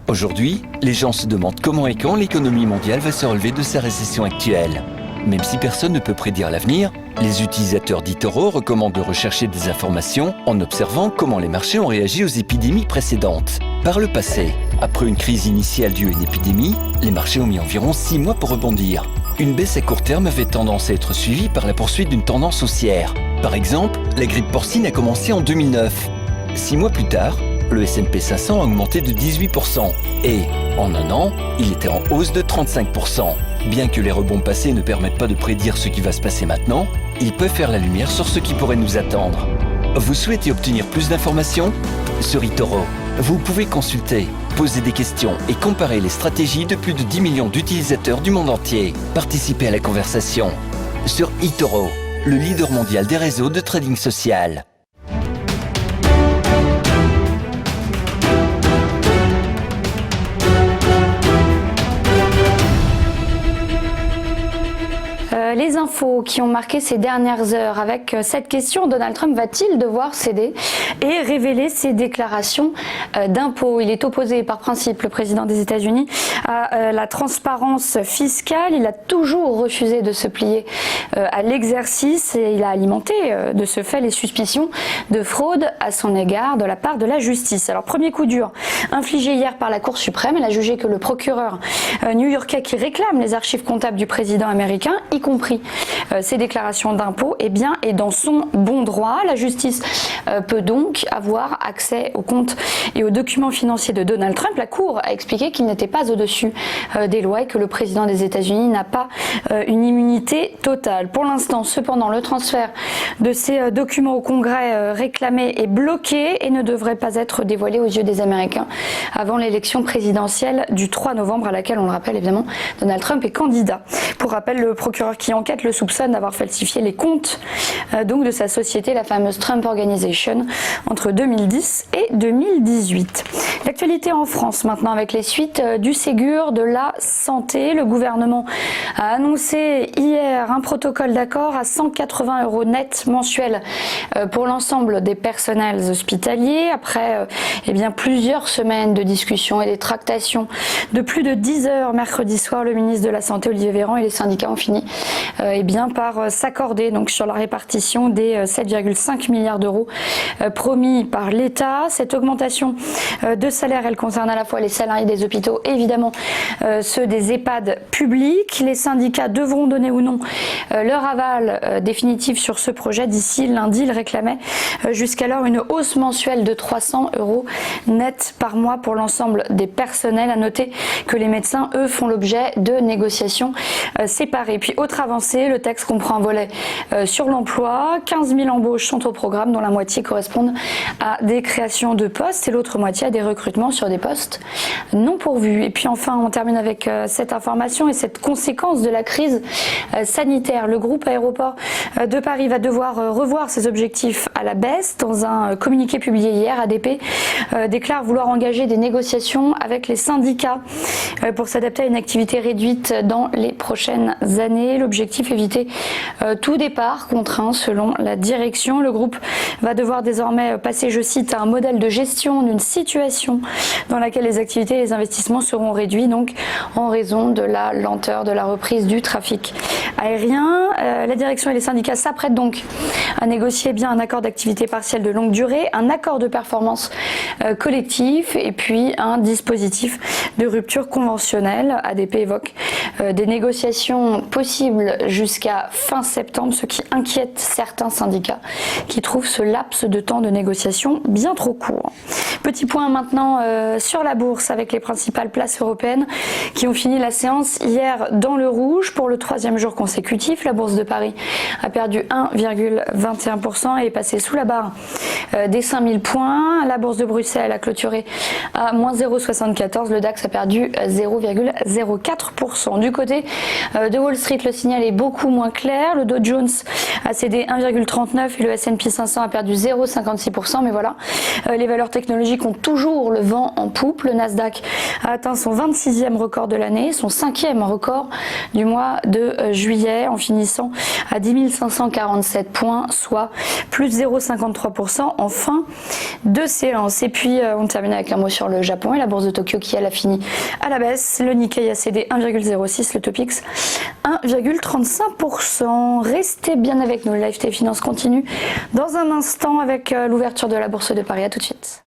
Aujourd'hui, les gens se demandent comment et quand l'économie mondiale va se relever de sa récession actuelle. Même si personne ne peut prédire l'avenir, les utilisateurs d'eToro recommandent de rechercher des informations en observant comment les marchés ont réagi aux épidémies précédentes. Par le passé, après une crise initiale due à une épidémie, les marchés ont mis environ 6 mois pour rebondir. Une baisse à court terme avait tendance à être suivie par la poursuite d'une tendance haussière. Par exemple, la grippe porcine a commencé en 2009. 6 mois plus tard, le S&P 500 a augmenté de 18% et, en un an, il était en hausse de 35%. Bien que les rebonds passés ne permettent pas de prédire ce qui va se passer maintenant, ils peuvent faire la lumière sur ce qui pourrait nous attendre. Vous souhaitez obtenir plus d'informations ? Sur eToro, vous pouvez consulter, poser des questions et comparer les stratégies de plus de 10 millions d'utilisateurs du monde entier. Participez à la conversation. Sur eToro, le leader mondial des réseaux de trading social. Les infos qui ont marqué ces dernières heures avec cette question, Donald Trump va-t-il devoir céder et révéler ses déclarations d'impôts? Il est opposé par principe, le président des États-Unis, à la transparence fiscale. Il a toujours refusé de se plier à l'exercice et il a alimenté de ce fait les suspicions de fraude à son égard de la part de la justice. Alors premier coup dur infligé hier par la Cour suprême. Elle a jugé que le procureur new-yorkais qui réclame les archives comptables du président américain, y compris ses déclarations d'impôts, est dans son bon droit. La justice peut donc avoir accès aux comptes et aux documents financiers de Donald Trump. La Cour a expliqué qu'il n'était pas au-dessus des lois et que le président des États-Unis n'a pas une immunité totale. Pour l'instant, cependant, le transfert de ces documents au Congrès réclamé est bloqué et ne devrait pas être dévoilé aux yeux des Américains avant l'élection présidentielle du 3 novembre à laquelle, on le rappelle évidemment, Donald Trump est candidat. Pour rappel, le procureur qui enquête le soupçonne d'avoir falsifié les comptes donc de sa société, la fameuse Trump Organization, entre 2010 et 2018. L'actualité en France maintenant avec les suites du Ségur de la santé. Le gouvernement a annoncé hier un protocole d'accord à 180 € net mensuels pour l'ensemble des personnels hospitaliers après plusieurs semaines de discussions et des tractations de plus de 10 heures mercredi soir. Le ministre de la Santé Olivier Véran et les syndicats ont fini par s'accorder donc sur la répartition des 7,5 milliards d'euros promis par l'État. Cette augmentation de salaire, elle concerne à la fois les salariés des hôpitaux, évidemment ceux des EHPAD publics. Les syndicats devront donner ou non leur aval définitif sur ce projet d'ici lundi. Ils réclamaient jusqu'alors une hausse mensuelle de 300 € net par mois pour l'ensemble des personnels. À noter que les médecins, eux, font l'objet de négociations séparées. Puis autre avancée, le texte comprend un volet sur l'emploi. 15 000 embauches sont au programme, dont la moitié correspondent à des créations de postes et l'autre moitié à des recrutements sur des postes non pourvus. Et puis enfin, on termine avec cette information et cette conséquence de la crise sanitaire. Le groupe Aéroports de Paris va devoir revoir ses objectifs à la baisse. Dans un communiqué publié hier, ADP déclare vouloir engager des négociations avec les syndicats pour s'adapter à une activité réduite dans les prochaines années. L'objectif, éviter tout départ contraint selon la direction. Le groupe va devoir désormais passer, je cite, à un modèle de gestion d'une situation dans laquelle les activités et les investissements seront réduits, donc en raison de la lenteur de la reprise du trafic aérien. La direction et les syndicats s'apprêtent donc à négocier un accord d'activité partielle de longue durée, un accord de performance collectif et puis un dispositif de rupture conventionnelle. ADP évoque des négociations possibles jusqu'à fin septembre, ce qui inquiète certains syndicats qui trouvent ce laps de temps de négociation bien trop court. Petit point maintenant sur la bourse avec les principales places européennes qui ont fini la séance hier dans le rouge pour le 3e jour consécutif. La bourse de Paris a perdu 1,21% et est passée sous la barre des 5000 points. La bourse de Bruxelles a clôturé à moins 0,74. Le DAX a perdu 0,04%. du côté de Wall Street, le signal est beaucoup moins clair. Le Dow Jones a cédé 1,39 et le S&P 500 a perdu 0,56%. Mais voilà, les valeurs technologiques ont toujours le vent en poupe. Le Nasdaq a atteint son 26e record de l'année, son 5e record du mois de juillet, en finissant à 10 547 points, soit plus 0,53% en fin de séance. Et puis on termine avec un mot sur le Japon et la bourse de Tokyo qui elle a fini à la baisse. Le Nikkei a cédé 1,06, le Topix 1,35%. Restez bien avec nous, le Live TV Finance continue dans un instant avec l'ouverture de la bourse de Paris. À tout de suite.